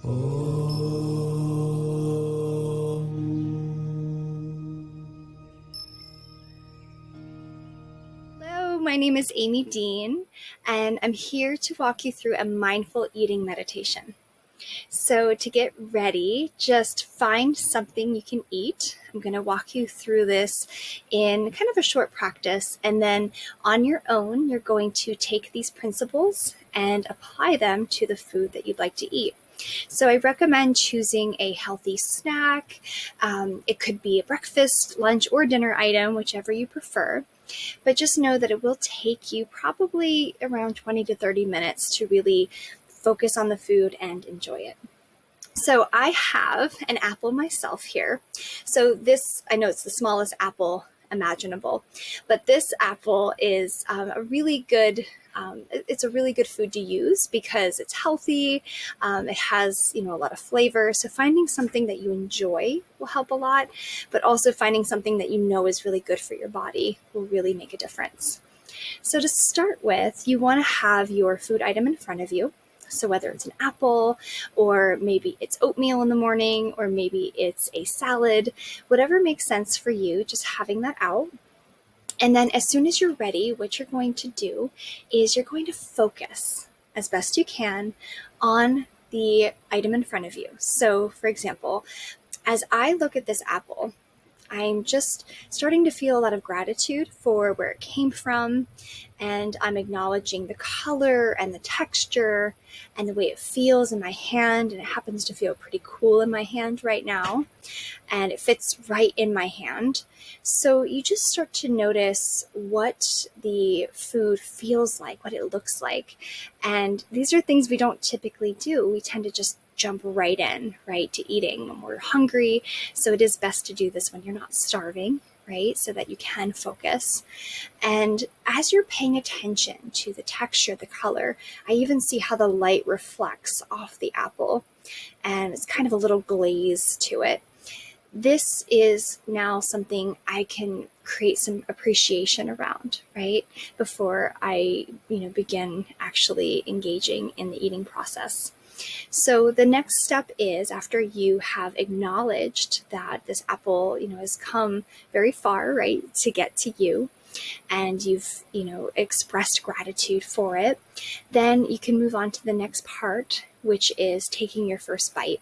Hello, my name is Amy Dean, and I'm here to walk you through a mindful eating meditation. So to get ready, just find something you can eat. I'm going to walk you through this in kind of a short practice, and then on your own, you're going to take these principles and apply them to the food that you'd like to eat. So I recommend choosing a healthy snack. It could be a breakfast, lunch, or dinner item, whichever you prefer. But just know that it will take you probably around 20 to 30 minutes to really focus on the food and enjoy it. So I have an apple myself here. So this, I know it's the smallest apple imaginable, but this apple is a really good food to use because it's healthy. It has, a lot of flavor. So finding something that you enjoy will help a lot, but also finding something that you know is really good for your body will really make a difference. So to start with, you want to have your food item in front of you. So whether it's an apple, or maybe it's oatmeal in the morning, or maybe it's a salad, whatever makes sense for you, just having that out. And then as soon as you're ready, what you're going to do is you're going to focus as best you can on the item in front of you. So for example, as I look at this apple, I'm just starting to feel a lot of gratitude for where it came from, and I'm acknowledging the color and the texture and the way it feels in my hand, and it happens to feel pretty cool in my hand right now, and it fits right in my hand. So you just start to notice what the food feels like, what it looks like, and these are things we don't typically do. We tend to just jump right in, right, to eating when we're hungry. So it is best to do this when you're not starving, right, so that you can focus. And as you're paying attention to the texture, the color, I even see how the light reflects off the apple, and it's kind of a little glaze to it. This is now something I can create some appreciation around, right, before I, begin actually engaging in the eating process. So the next step is, after you have acknowledged that this apple, has come very far, right, to get to you, and you've, expressed gratitude for it, then you can move on to the next part, which is taking your first bite.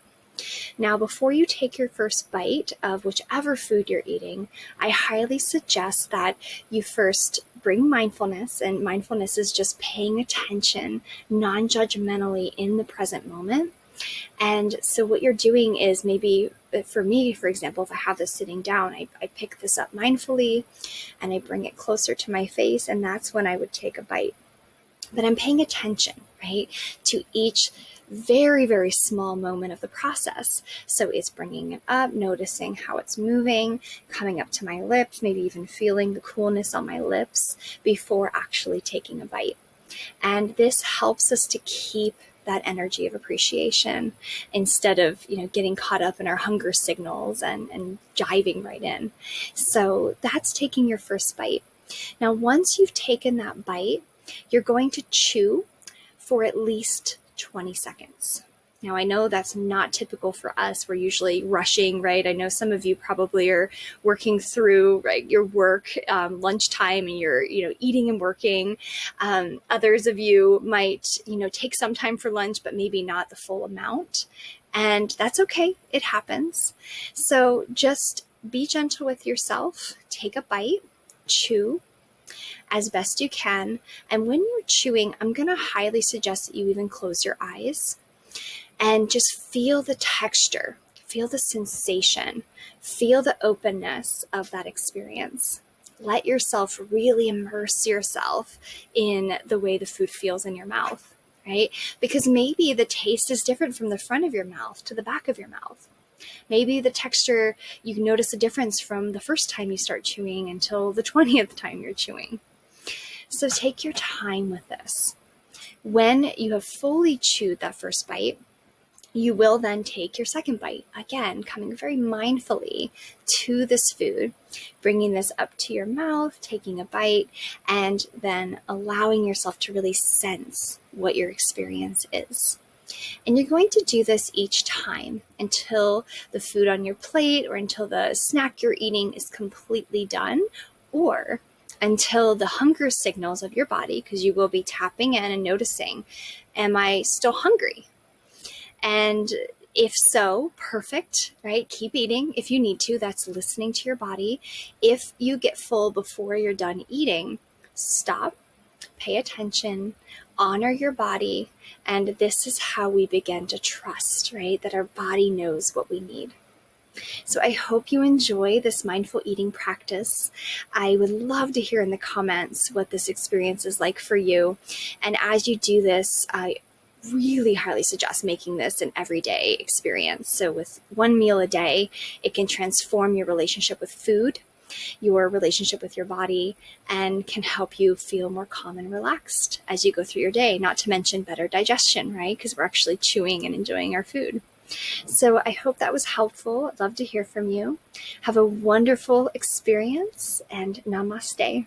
Now, before you take your first bite of whichever food you're eating, I highly suggest that you first bring mindfulness, and mindfulness is just paying attention non-judgmentally in the present moment. And so what you're doing is, maybe for me, for example, if I have this sitting down, I pick this up mindfully and I bring it closer to my face, and that's when I would take a bite. But I'm paying attention, right, to each very, very small moment of the process. So it's bringing it up, noticing how it's moving, coming up to my lips, maybe even feeling the coolness on my lips before actually taking a bite. And this helps us to keep that energy of appreciation instead of, getting caught up in our hunger signals and diving right in. So that's taking your first bite. Now, once you've taken that bite, you're going to chew for at least 20 seconds. Now, I know that's not typical for us. We're usually rushing, right? I know some of you probably are working through, right, your work, lunchtime, and you're, eating and working. Others of you might, take some time for lunch, but maybe not the full amount. And that's okay. It happens. So just be gentle with yourself. Take a bite, chew as best you can. And when you're chewing, I'm going to highly suggest that you even close your eyes and just feel the texture, feel the sensation, feel the openness of that experience. Let yourself really immerse yourself in the way the food feels in your mouth, right? Because maybe the taste is different from the front of your mouth to the back of your mouth. Maybe the texture, you can notice a difference from the first time you start chewing until the 20th time you're chewing. So take your time with this. When you have fully chewed that first bite, you will then take your second bite, again, coming very mindfully to this food, bringing this up to your mouth, taking a bite, and then allowing yourself to really sense what your experience is. And you're going to do this each time until the food on your plate or until the snack you're eating is completely done, or until the hunger signals of your body, because you will be tapping in and noticing, am I still hungry? And if so, perfect, right? Keep eating if you need to. That's listening to your body. If you get full before you're done eating, stop, pay attention, honor your body. And this is how we begin to trust, right? That our body knows what we need. So I hope you enjoy this mindful eating practice. I would love to hear in the comments what this experience is like for you. And as you do this, I really highly suggest making this an everyday experience. So with one meal a day, it can transform your relationship with food, your relationship with your body, and can help you feel more calm and relaxed as you go through your day, not to mention better digestion, right? Because we're actually chewing and enjoying our food. So I hope that was helpful. I'd love to hear from you. Have a wonderful experience, and namaste.